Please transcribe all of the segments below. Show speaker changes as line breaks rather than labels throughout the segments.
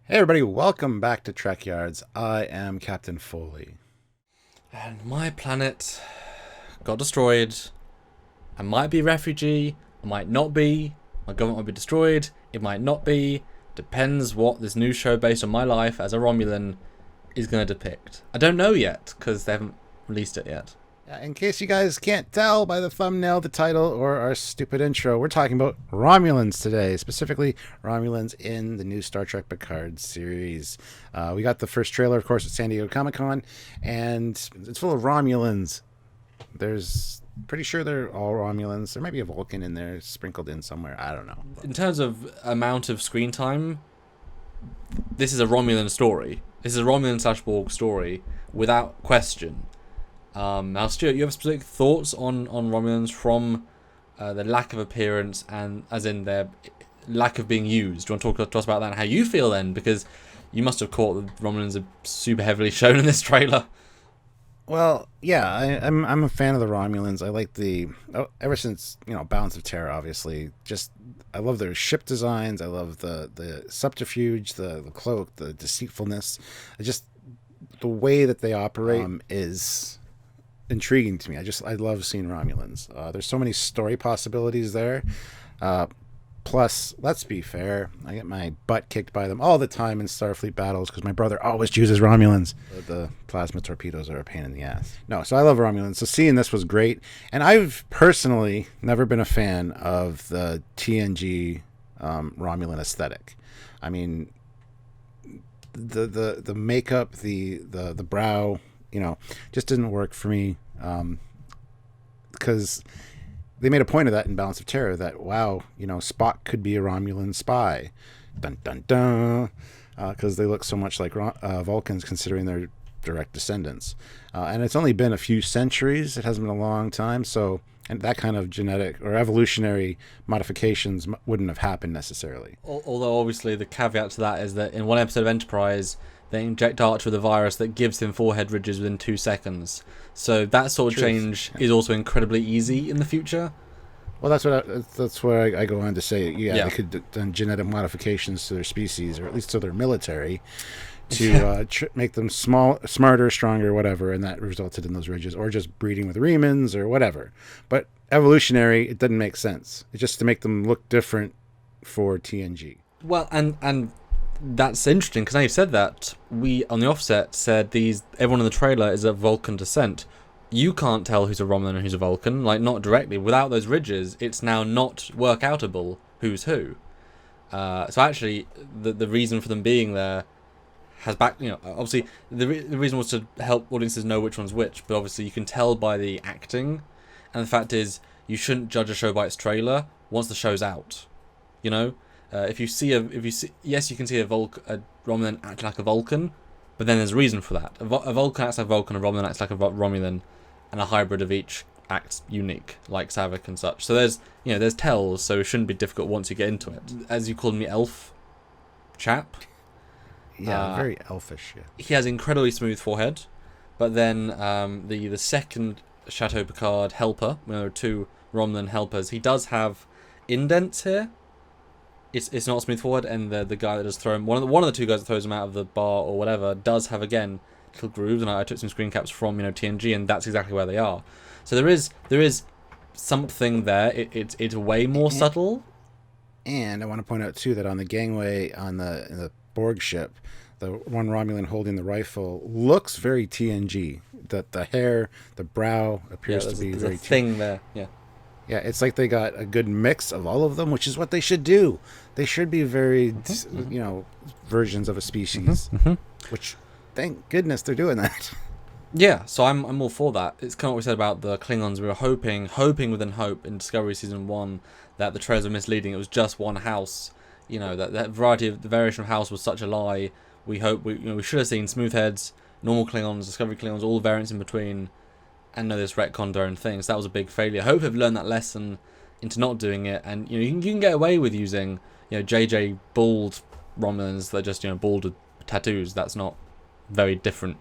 Hey everybody, welcome back to Trekyards. I am Captain Foley.
And my planet got destroyed. I might be a refugee, I might not be. My government might be destroyed, it might not be. Depends what this new show based on my life as a Romulan is going to depict. I don't know yet, because they haven't released it yet.
In case you guys can't tell by the thumbnail, the title, or our stupid intro, we're talking about Romulans today, specifically Romulans in the new Star Trek Picard series. We got the first trailer, of course, at San Diego Comic-Con, and it's full of Romulans. There's pretty sure they're all Romulans. There might be a Vulcan in there sprinkled in somewhere. I don't know.
In terms of amount of screen time, this is a Romulan story. This is a Romulan/Borg story, without question. Now, Stuart, you have specific thoughts on Romulans from the lack of appearance and as in their lack of being used? Do you want to talk to us about that and how you feel then? Because you must have caught that Romulans are super heavily shown in this trailer.
Well, yeah, I'm a fan of the Romulans. I like ever since Balance of Terror, obviously. Just I love their ship designs. I love the subterfuge, the cloak, the deceitfulness. The way that they operate is intriguing to me. I love seeing Romulans. There's so many story possibilities there. Plus, let's be fair, I get my butt kicked by them all the time in Starfleet battles because my brother always chooses Romulans. The plasma torpedoes are a pain in the ass. No, so I love Romulans. So seeing this was great. And I've personally never been a fan of the TNG Romulan aesthetic. I mean, the makeup, the brow, just didn't work for me. Because they made a point of that in Balance of Terror that, wow, Spock could be a Romulan spy. Dun, dun, dun. Because they look so much like Vulcans considering their direct descendants. And it's only been a few centuries. It hasn't been a long time. And that kind of genetic or evolutionary modifications wouldn't have happened necessarily.
Although, obviously, the caveat to that is that in one episode of Enterprise, they inject Archer with a virus that gives him forehead ridges within 2 seconds. So that sort of change is also incredibly easy in the future.
Well, that's where I go on to say, they could have done genetic modifications to their species, or at least to their military, to make them smarter, stronger, whatever, and that resulted in those ridges, or just breeding with remans or whatever. But evolutionary, it doesn't make sense. It's just to make them look different for TNG.
Well, and that's interesting, because now you've said that, we, on the offset, said everyone in the trailer is of Vulcan descent. You can't tell who's a Romulan and who's a Vulcan, not directly. Without those ridges, it's now not workoutable who's who. So actually, the reason for them being there has obviously, the reason was to help audiences know which one's which, but obviously you can tell by the acting, and the fact is, you shouldn't judge a show by its trailer once the show's out. If you see, yes, you can see a Romulan act like a Vulcan, but then there's a reason for that. A Vulcan acts like a Vulcan, a Romulan acts like a Romulan, and a hybrid of each acts unique, like Saavik and such. So there's tells, so it shouldn't be difficult once you get into it. As you called me, elf chap.
Yeah, very elfish. Yeah.
He has incredibly smooth forehead, but then the second Chateau Picard helper, when there are 2 Romulan helpers, he does have indents here. It's not smooth forward, and the guy that does throw him, one of the 2 guys that throws him out of the bar or whatever, does have again little grooves, and I took some screen caps from TNG, and that's exactly where they are. So there is something there. It's way more subtle.
And I want to point out too that on the gangway in the Borg ship, the one Romulan holding the rifle looks very TNG. The hair, the brow appears to be very
a thing there. Yeah.
Yeah, it's like they got a good mix of all of them, which is what they should do. They should be very, versions of a species. Which, thank goodness, they're doing that.
Yeah, so I'm all for that. It's kind of what we said about the Klingons. We were hoping within hope in Discovery Season 1 that the trailers were misleading. It was just one house. That variety of the variation of house was such a lie. We hope we should have seen smooth heads, normal Klingons, Discovery Klingons, all variants in between. And know this retconned their own things. That was a big failure. I hope they've learned that lesson into not doing it. And you can get away with using JJ bald Romulans that are just bald with tattoos. That's not very different.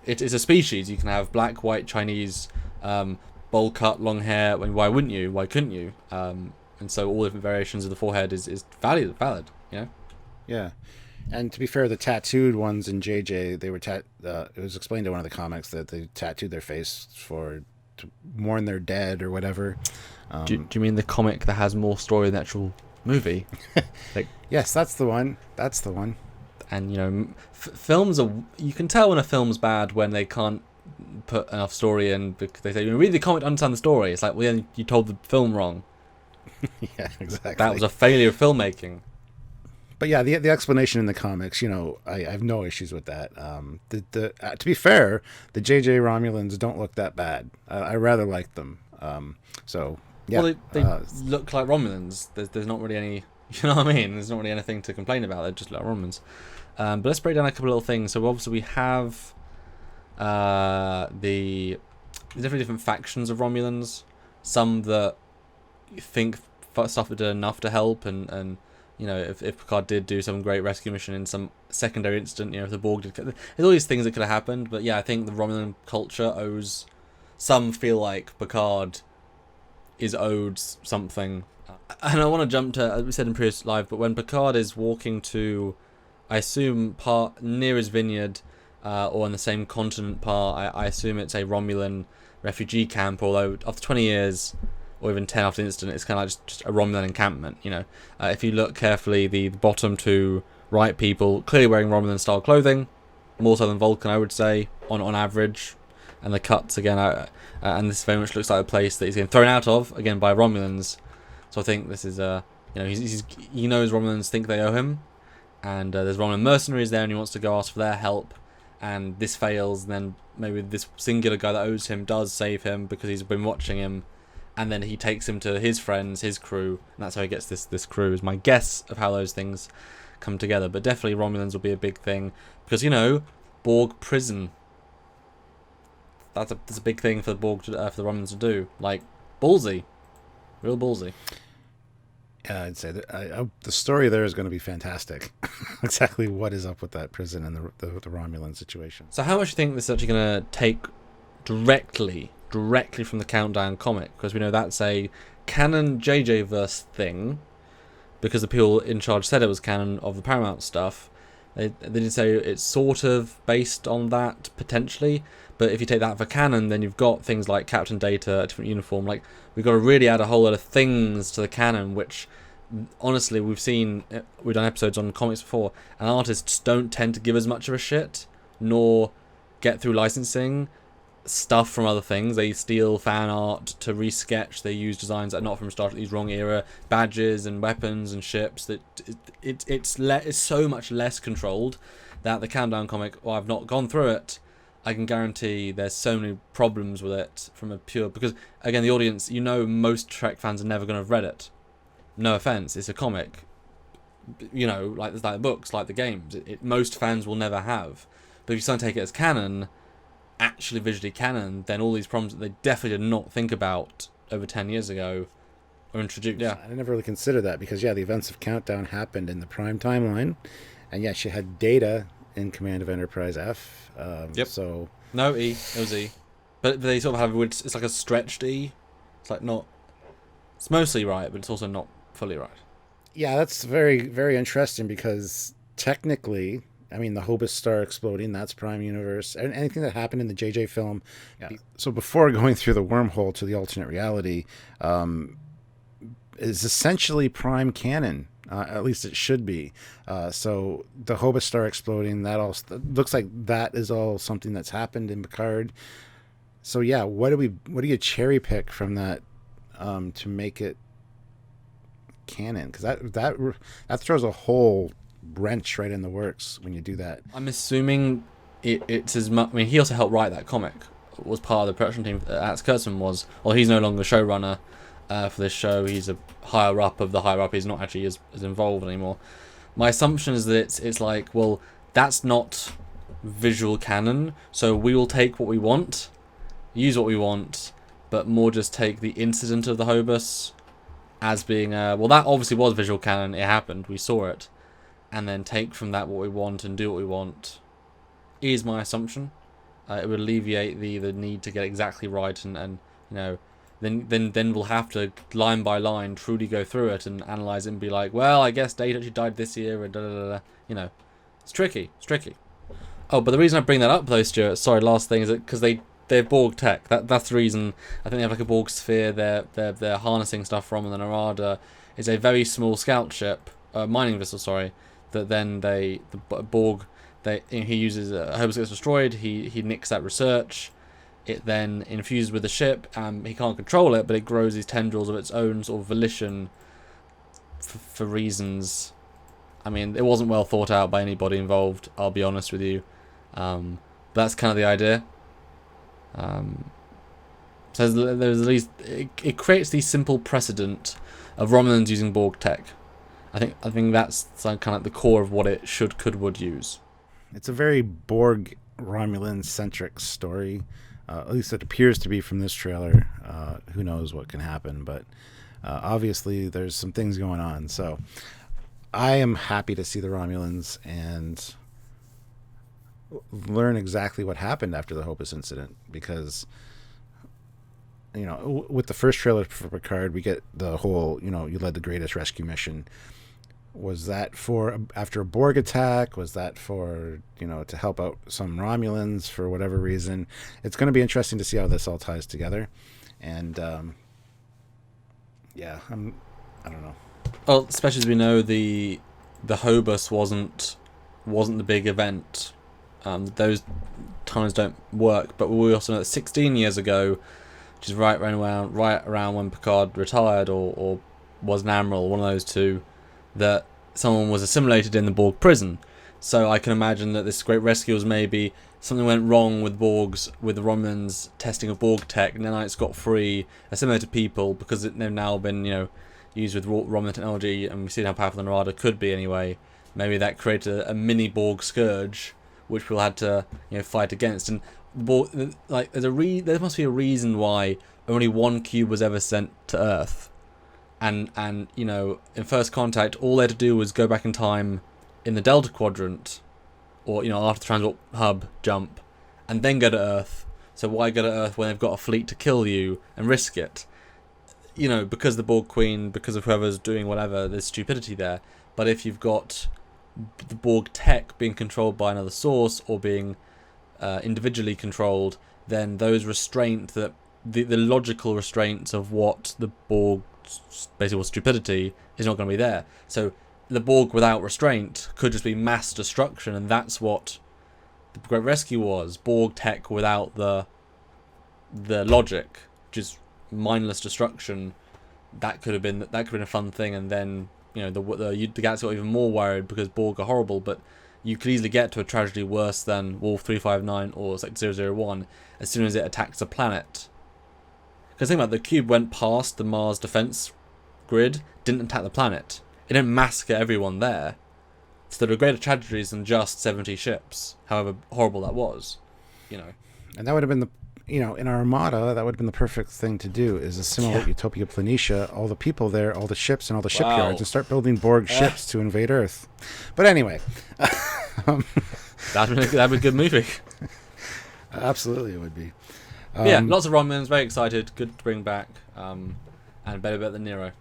It's a species. You can have black, white, Chinese, bowl cut, long hair. Why wouldn't you? Why couldn't you? And so all different variations of the forehead is valid.
Yeah. And to be fair, the tattooed ones in JJ, they were it was explained in one of the comics that they tattooed their face to mourn their dead or whatever.
Do you mean the comic that has more story than the actual movie? Like,
yes, that's the one. That's the one.
and films are, you can tell when a film's bad when they can't put enough story in, because they say, read the comic to understand the story. It's like, well, then you told the film wrong.
Yeah, exactly.
That was a failure of filmmaking.
But yeah, the explanation in the comics, I have no issues with that. To be fair, the JJ Romulans don't look that bad. I rather like them. So yeah,
Well, they look like Romulans. There's not really any, you know what I mean? There's not really anything to complain about. They're just like Romulans. But let's break down a couple of little things. So obviously we have the definitely different factions of Romulans. Some that think stuff did enough to help, and if Picard did do some great rescue mission in some secondary incident, if the Borg did, there's all these things that could have happened. But yeah, I think the Romulan culture owes. Some feel like Picard is owed something, and I want to jump to, as we said in previous live, but when Picard is walking to, I assume, part near his vineyard, or on the same continent part, I assume it's a Romulan refugee camp. Although after 20 years. Or even 10 after the incident, it's kind of like just a Romulan encampment, If you look carefully, the bottom two right people clearly wearing Romulan-style clothing, more so than Vulcan, I would say, on average. And the cuts, again, and this very much looks like a place that he's getting thrown out of, again, by Romulans. So I think this is, he knows Romulans think they owe him, and there's Romulan mercenaries there, and he wants to go ask for their help, and this fails, and then maybe this singular guy that owes him does save him because he's been watching him. And then he takes him to his friends, his crew, and that's how he gets this crew, is my guess of how those things come together. But definitely Romulans will be a big thing, because, Borg prison. That's a big thing for the Borg, for the Romulans to do. Like, ballsy. Real ballsy.
Yeah, I'd say that the story there is going to be fantastic. Exactly what is up with that prison and the Romulan situation.
So how much do you think this is actually going to take directly from the Countdown comic, because we know that's a canon JJ verse thing, because the people in charge said it was canon of the Paramount stuff. They did say it's sort of based on that potentially, but if you take that for canon, then you've got things like Captain Data, a different uniform. Like, we've got to really add a whole lot of things to the canon, which honestly we've done episodes on comics before, and artists don't tend to give as much of a shit, nor get through licensing stuff from other things. They steal fan art to resketch. They use designs that are not from Star Trek, these wrong era badges and weapons and ships. That it's so much less controlled that the Countdown comic, well, I've not gone through it, I can guarantee there's so many problems with it from a pure, because again, the audience, most Trek fans are never going to have read it. No offense, it's a comic, like the books, like the games, most fans will never have. But if you suddenly take it as canon, actually visually canon, then all these problems that they definitely did not think about over 10 years ago are introduced. Yeah,
I never really considered that, because the events of Countdown happened in the Prime timeline, and she had Data in command of Enterprise F.
Yep.
So
no E, it was E, but they sort of have it's like a stretched E. It's like not. It's mostly right, but it's also not fully right.
Yeah, that's very, very interesting, because technically, the Hobus star exploding, that's Prime Universe. And anything that happened in the JJ film. Yeah. So before going through the wormhole to the alternate reality, is essentially Prime canon. At least it should be. So the Hobus star exploding, that all looks like that is all something that's happened in Picard. So yeah, what do you cherry pick from that to make it canon? Because that throws a whole wrench right in the works when you do that.
I'm assuming it's as much. He also helped write that comic. Was part of the production team. Alex Kurtzman was. Well, he's no longer showrunner for this show. He's a higher up of the higher up. He's not actually as involved anymore. My assumption is that it's like, well, that's not visual canon, so we will take what we want, use what we want, but more just take the incident of the Hobus as being well, that obviously was visual canon. It happened. We saw it. And then take from that what we want and do what we want, is my assumption. It would alleviate the need to get exactly right and then we'll have to line by line truly go through it and analyze it and be like, well, I guess Data actually died this year, and da da da da. You know, it's tricky. It's tricky. Oh, but the reason I bring that up, though, Stuart, sorry, last thing, is that because they're Borg Tech. That's the reason. I think they have like a Borg sphere. They're harnessing stuff from, and the Narada is a very small scout ship, mining vessel. Sorry, that then the Borg. He uses Hobos gets destroyed. He nicks that research. It then infuses with the ship. He can't control it, but it grows these tendrils of its own sort of volition for reasons. I mean, it wasn't well thought out by anybody involved. I'll be honest with you. But that's kind of the idea. So there's at least it creates the simple precedent of Romulans using Borg Tech. I think that's kind of the core of what it would use.
It's a very Borg Romulan centric story. At least it appears to be from this trailer. Who knows what can happen, but obviously there's some things going on. So I am happy to see the Romulans and learn exactly what happened after the Hopus incident, because with the first trailer for Picard, we get the whole, you led the greatest rescue mission. Was that for after a Borg attack? Was that for, to help out some Romulans for whatever reason? It's going to be interesting to see how this all ties together. And I don't know.
Well, especially as we know the Hobus wasn't the big event. Those times don't work. But we also know that 16 years ago, which is right around when Picard retired or was an admiral, one of those two, that someone was assimilated in the Borg prison. So I can imagine that this great rescue was maybe something went wrong with the Romulans testing of Borg Tech, and then it's got free assimilated people because they've now been used with Romulan technology, and we've seen how powerful the Narada could be anyway. Maybe that created a mini Borg Scourge, which we'll had to fight against. And there must be a reason why only one cube was ever sent to Earth. And in First Contact, all they had to do was go back in time in the Delta Quadrant, or after the transport hub jump, and then go to Earth. So why go to Earth when they've got a fleet to kill you and risk it? Because the Borg Queen, because of whoever's doing whatever, there's stupidity there. But if you've got the Borg Tech being controlled by another source or being individually controlled, then those restraints, the logical restraints of what the Borg basically was stupidity, is not going to be there. So the Borg without restraint could just be mass destruction, and that's what the Great Rescue was. Borg Tech without the logic, just mindless destruction. That could have been a fun thing, and then the galaxy got even more worried because Borg are horrible. But you could easily get to a tragedy worse than Wolf 359 or Sector 001 as soon as it attacks a planet. Because think about it, the cube went past the Mars defense grid, didn't attack the planet. It didn't massacre everyone there. So there were greater tragedies than just 70 ships, however horrible that was.
And that would have been in our Armada, that would have been the perfect thing to do, is assimilate Utopia Planitia, all the people there, all the ships and all the shipyards, and start building Borg ships to invade Earth. But anyway.
That'd be a good movie.
Absolutely it would be.
Lots of Romulans, very excited, good to bring back, and better than Nero.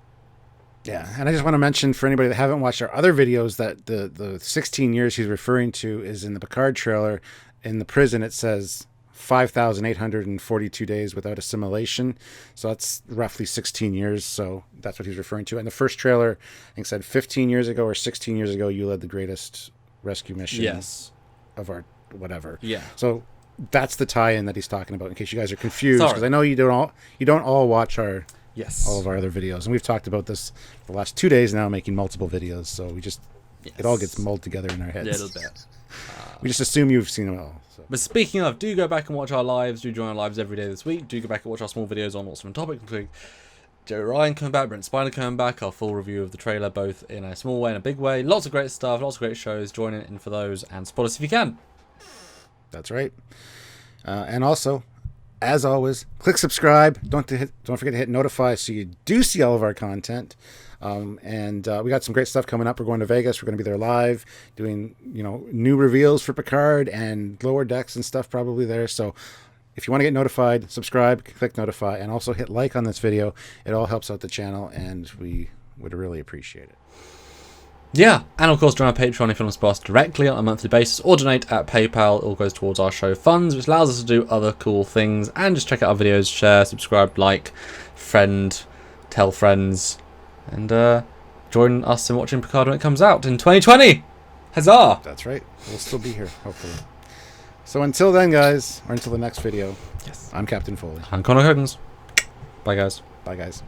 Yeah, and I just want to mention for anybody that haven't watched our other videos that the 16 years he's referring to is in the Picard trailer. In the prison, it says 5,842 days without assimilation. So that's roughly 16 years. So that's what he's referring to. And the first trailer, I think, said 15 years ago or 16 years ago, you led the greatest rescue mission of our whatever.
Yeah.
So that's the tie-in that he's talking about, in case you guys are confused, because I know you don't all watch all of our other videos, and we've talked about this for the last 2 days now, making multiple videos, so we just it all gets mulled together in our heads.
Yeah, a little bit.
We just assume you've seen them all. So.
But speaking of, do go back and watch our lives. Do join our lives every day this week. Do go back and watch our small videos on awesome topics, including Jerry Ryan coming back, Brent Spiner coming back, our full review of the trailer, both in a small way and a big way. Lots of great stuff, lots of great shows. Join in for those and support us if you can.
That's right. And also, as always, click subscribe. Don't forget to hit notify so you do see all of our content. And we got some great stuff coming up. We're going to Vegas. We're going to be there live, doing new reveals for Picard and lower decks and stuff probably there. So if you want to get notified, subscribe, click notify, and also hit like on this video. It all helps out the channel, and we would really appreciate it.
Yeah, and of course join our Patreon if you want to support us directly on a monthly basis, or donate at PayPal. It all goes towards our show funds, which allows us to do other cool things. And just check out our videos, share, subscribe, like, friend, tell friends, and join us in watching Picard when it comes out in 2020. Huzzah!
That's right. We'll still be here, hopefully. So until then, guys, or until the next video,
Yes,
I'm Captain Foley.
I'm Connor Huggins. Bye, guys.
Bye, guys.